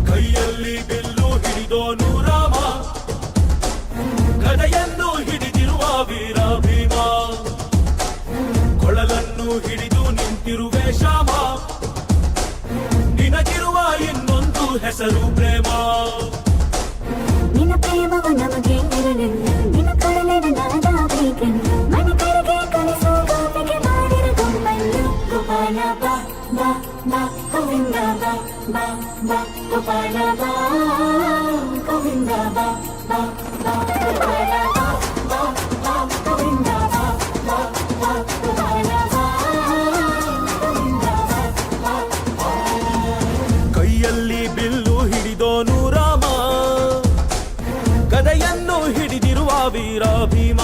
ಕೈಯಲ್ಲಿ ಬಿಲ್ಲು ಹಿಡಿದೋನು ರಾಮ, ಗದೆಯನ್ನು ಹಿಡಿದಿರುವ ವೀರ ಭೀಮ, ಕೊಳಲನ್ನು ಹಿಡಿದು ನಿಂತಿರುವೆ ಶ್ಯಾಮ, ನಿನಗಿರುವ ಇನ್ನೊಂದು ಹೆಸರು ಪ್ರೇಮ. ನಿನ್ನ ಪ್ರೇಮವು ನಮಗೆ ಇರಲಿಲ್ಲ, ನಿನ್ನ ಕೊಡಲಿನ ನಾದಾಬೇಕೆಂದು ಮನೆ ಕಡೆಗೆ ಕಲಿಸೋ ಗೋಪಿಗೆ ಮಾಡಿರ ಗುಮ್ಮನ್ನು. ಗೋಪಾಲ ಬಾ ಬಾ ಬಾ ಗೋವಿಂದ ಬಾ ಬಾ ಬಾ ಗೋಪಾಲ ಬಾ ಗೋವಿಂದ ಬಾ ಬಾ ಬಾ ಗೋಪಾಲ ಬಾ ಬಾ ಬಾ ಗೋವಿಂದ ಬಾ ಬಾ ಬಾ ಗೋಪಾಲ ಬಾ ಗೋವಿಂದ ಬಾ ಬಾ. ಕೈಯಲ್ಲಿ ಬಿಲ್ಲು ಹಿಡಿದೋನು ರಾಮ, ಗದೆಯನ್ನು ಹಿಡಿದಿರುವ ವೀರ ಭೀಮ.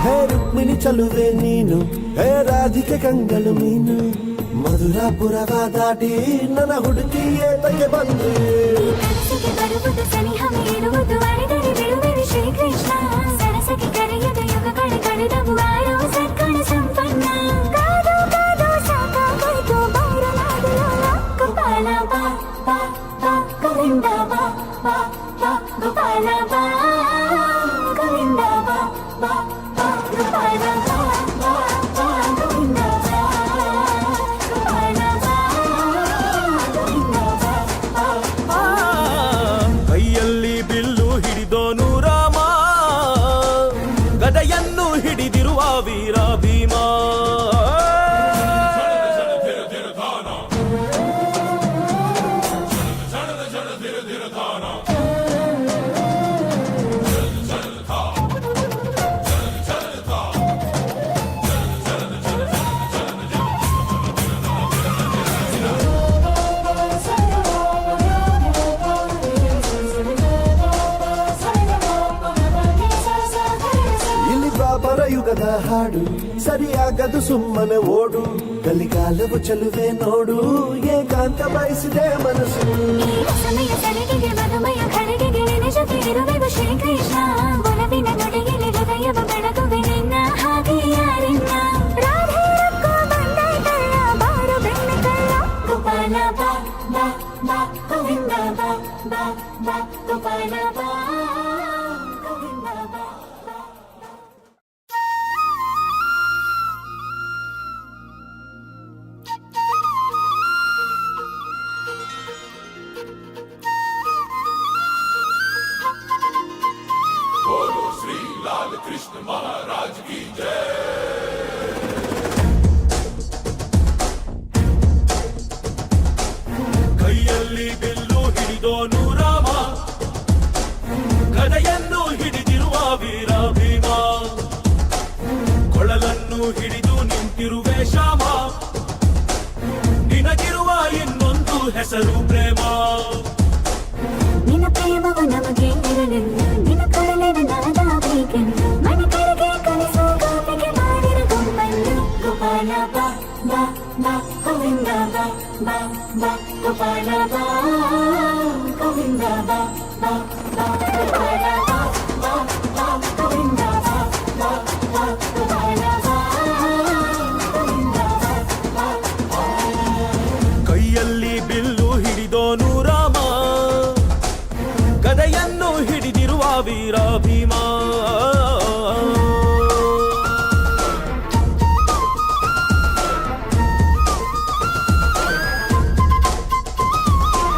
ಹೇ ರುಕ್ಮಿಣಿ ಚಲುವೆ ನೀನು, ಹೇ ರಾಧಿಕೆ ಕಂಗಳು ಮೀನು, ಮಧುರಾಪುರವ ದಾಟಿ ನನ್ನ ಹುಡುಕಿ ಏತಕ್ಕೆ ಬಂದು. ಕನಸಿಗೆ ಬರುವುದು ಸನಿಹವೇ ಇರುವುದು, ಅಡೆದರೆ ಬಿಡುವೆನು ಶ್ರೀಕೃಷ್ಣ. ಸರಸಕ್ಕೆ ಕರೆಯದ ಯುಗಗಳ ಕಳೆದವು, ಆರೋ ಸತ್ಕಣ ಸಂಪನ್ನ. ಕಾದು ಕಾದು ಸಾಕಾಗೋಯ್ತು ಬೈರಲಾಗಲೋಲ. ಗೋಪಾಲ ಬಾ ಬಾ ಬಾ ಗೋವಿಂದ ಬಾ ಬಾ ಬಾ ಗೋಪಾಲ ಬಾ ಗೋವಿಂದ ಬಾ ಬಾ ಬಾ ಗೋಪಾಲ ಬಾ ಬಾ ಬಾ ಗೋವಿಂದ ಬಾ ಗೋಪಾಲ ಬಾ ಗೋವಿಂದ ಬಾ ಬಾ ಬಾ. ಕೈಯಲ್ಲಿ ಬಿಲ್ಲು ಹಿಡಿದೋನು ರಾಮ, ಗದೆಯನ್ನು ಹಿಡಿದಿರುವ ವೀರ ಭೀಮ. ಇಲ್ಲಿ ದ್ವಾಪರ ಯುಗದ ಹಾಡು, ಸರಿಯಾಗದು ಸುಮ್ಮನೆ ಓಡು. ಕಲಿಕಾಲವು ಚಲುವೆ ನೋಡು, ಏಕಾಂತ ಬಯಸಿದೆ ಮನಸ್ಸು. ಈ ಸಮಯ ಸಲಿಗೆಗೆ ಮಧುಮಯ ಖಡ್ಗೆಗೆ ನಿನ್ನ ಜೊತೆ ಇರುವೆವು ಶ್ರೀಕೃಷ್ಣ. ಒಲವಿನ ನುಡಿಯಲ್ಲಿ ಹೃದಯವ ಬೆಳಗುವೆ ನಿನ್ನ ಹಾಗೆ ಯಾರಿನ್ನ. ರಾಧೆ ರಕ್ಕೋ ಬಂದಾಯ್ತಲ್ಲ ಬಾರು ಬೆಣ್ಣೆ ಕಳ್ಳ. ಗೋಪಾಲ ಬಾ ಬಾ ಬಾ ಗೋವಿಂದ ಬಾ ಬಾ ಬಾ ಗೋಪಾಲ ಬಾ ಗೋವಿಂದ ಬಾ ಬಾ. बोलो श्री लाल कृष्ण महाराज की जय. ಕೈಯಲ್ಲಿ ಬಿಲ್ಲು ಹಿಡಿದೋನು ರಾಮ, ಗದೆಯನ್ನು ಹಿಡಿದಿರುವ ವೀರ ಭೀಮ, ಕೊಳಲನ್ನು ಹಿಡಿದು ನಿಂತಿರುವೆ ಶ್ಯಾಮ, ನಿನಗಿರುವ ಇನ್ನೊಂದು ಹೆಸರು ಪ್ರೇಮ. ನಿನ್ನ ಪ್ರೇಮವು ನಮಗೆ ಇರಲಿಲ್ಲ, ನಿನ್ನ ಕೊಡಲಿನ ನಾದಾಬೇಕೆಂದು ಮನೆ ಕಡೆಗೆ ಕಲಿಸೋ ಗೋಪಿಗೆ ಮಾಡಿರ ಗುಮ್ಮನ್ನು. ಗೋಪಾಲ ಬಾ ಬಾ ಬಾ ಗೋವಿಂದ ಬಾ ಬಾ ಬಾ ಗೋಪಾಲ ಬಾ ಗೋವಿಂದ ಬಾ ಬಾ ಬಾ ಗೋಪಾಲ ಬಾ ಬಾ ಬಾ ಗೋವಿಂದ ಬಾ ಬಾ ಬಾ ಗೋಪಾಲ ಬಾ ಗೋವಿಂದ ಬಾ ಬಾ. ಕೈಯಲ್ಲಿ ಬಿಲ್ಲು ಹಿಡಿದೋನು ರಾಮ, ಗದೆಯನ್ನು ಹಿಡಿದಿರುವ ವೀರ ಭೀಮ.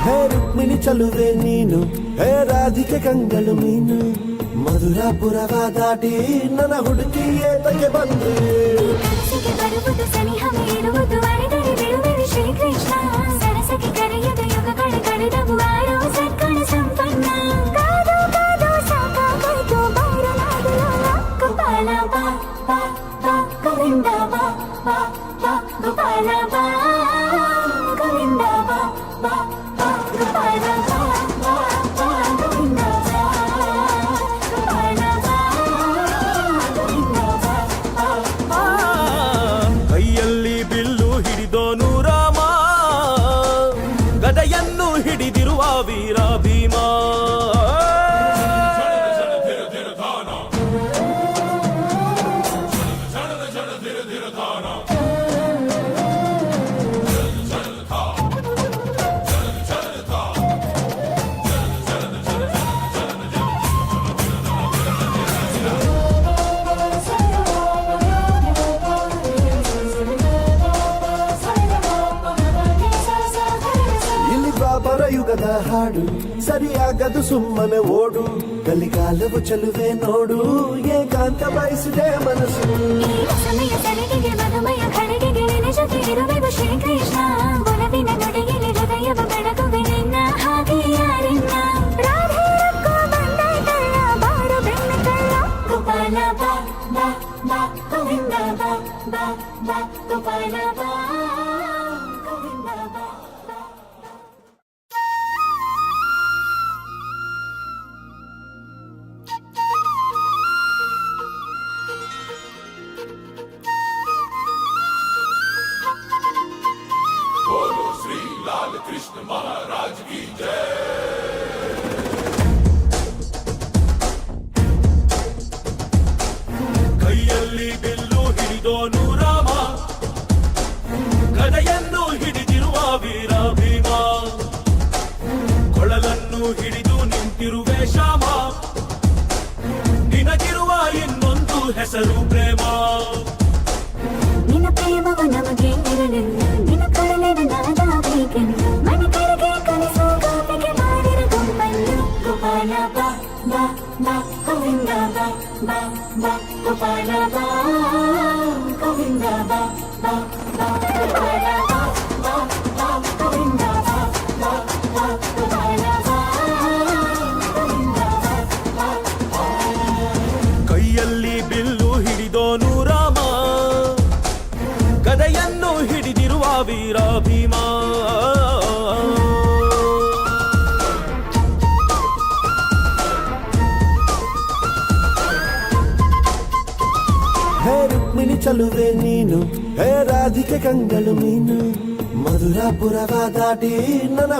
ಹೇ ರುಕ್ಮಿಣಿ ಚಲುವೆ ನೀನು, ಹೇ ರಾಧಿಕೆ ಕಂಗಳು ಮೀನು, ಮಧುರಾಪುರವ ದಾಟಿ ನನ್ನ ಹುಡುಕಿ ಏತಕ್ಕೆ ಬಂದು. ಕನಸಿಗೆ ಬರುವುದು ಸನಿಹವೇ ಇರುವುದು, ಅಡೆದರೆ ಬಿಡುವೆನು ಶ್ರೀಕೃಷ್ಣ. ಸರಸಕ್ಕೆ ಕರೆಯದ ಯುಗಗಳ ಕಳೆದವು, ಆರೋ ಸತ್ಕಣ ಸಂಪನ್ನ. ಕಾದು ಕಾದು ಸಾಕಾಗೋಯ್ತು ಬೈರಲಾಗಲೋಲ. ಗೋಪಾಲ ಬಾ ಬಾ ಬಾ ಗೋವಿಂದ ಬಾ ಬಾ ಬಾ ಗೋಪಾಲ ಬಾ ಗೋವಿಂದ ಬಾ ಬಾ ಬಾ ಗೋಪಾಲ ಬಾ ಬಾ ಬಾ ಗೋವಿಂದ ಬಾ ಗೋಪಾಲ ಬಾ ಗೋವಿಂದ ಬಾ ಬಾ ಬಾ. ಕೈಯಲ್ಲಿ ಬಿಲ್ಲು ಹಿಡಿದೋನು ರಾಮ, ಗದೆಯನ್ನು ಹಿಡಿದಿರುವ ವೀರ ಭೀಮ. ಇಲ್ಲಿ ಬಾಬರ ಯುಗದ ಹಾಡು ಸರಿಯಾಗದು ಸುಮ್ಮನೆ ಓಡು, ಕಲಿಕಾಲವು ಚಲುವೆ ನೋಡು, ಏಕಾಂತ ಬಯಸಿದೆ ಮನಸ್ಸು. ಈ ಸಮಯ ಸಲಿಗೆಗೆ ಮಧುಮಯ ಖಳಿಗೆಗೆ ನಿನ್ನ ಜೊತೆ ಇರುವೆವು ಶ್ರೀಕೃಷ್ಣ. ಒಲವಿನ ನುಡಿಯಲ್ಲಿ ಹೃದಯವ ಬೆಳಗುವೆ ನಿನ್ನ ಹಾಗೆ ಯಾರಿನ್ನ. ರಾಧೆ ರಕ್ಕೋ ಬಂದಾಯ್ತಲ್ಲ ಬಾರು ಬೆನ್ನ ಕಳ್ಳ. ಗೋಪಾಲ ಬಾ ಬಾ ಬಾ ಗೋವಿಂದ ಬಾ ಬಾ ಬಾ ಗೋಪಾಲ ಬಾ ಗೋವಿಂದ ಬಾ ಬಾ. बोलो श्री लाल कृष्ण महाराज की जय. ಕೈಯಲ್ಲಿ ಬಿಲ್ಲು ಹಿಡಿದೋನು ರಾಮ, ಗದೆಯನ್ನು ಹಿಡಿದಿರುವ ವೀರ ಭೀಮ. ಕೊಳಲನ್ನು ಹಿಡಿದು ನಿಂತಿರುವೆ ಶ್ಯಾಮ, ನಿನಗಿರುವ ಇನ್ನೊಂದು ಹೆಸರು ಪ್ರೇಮ. ನಿನ್ನ ಪ್ರೇಮವು ನಮಗೆ ಇರಲಿಲ್ಲ, ನಿನ್ನ ಕರಳಿನ ನಾದಾಗಬೇಕೆಂದು ಮನೆ ಕಡೆಗೆ ಕಲಿಸೋ ಗಾಪಿಗೆ ಮಾಡಿರ ಗುಂಪನ್ನು. ಗೋಪಾಲ ಬಾ ಬಾ ಬಾ ಗೋವಿಂದ ಬಾ ಬಾ ಬಾ ಗೋಪಾಲ ಬಾ ಗೋವಿಂದ ಬಾ ಬಾ ಬಾ ಗೋಪಾಲ ಬಾ ಬಾ ಬಾ ಗೋವಿಂದ ಬಾ ಬಾ ಬಾ ಗೋಪಾಲ ಬಾ ಗೋವಿಂದ ಬಾ ಬಾ. ಕೈಯಲ್ಲಿ ಬಿಲ್ಲು ಹಿಡಿದೋನು ರಾಮ, ಗದೆಯನ್ನು ಹಿಡಿದಿರುವ ವೀರ ಭೀಮ. ಹೇ ರುಕ್ಮಿಣಿ ಚಲುವೆ ನೀನು, ಹೇ ರಾಧಿಕೆ ಕಂಗಳು ಮೀನು, ಮಧುರಾಪುರವ ದಾಟಿ ನನ್ನ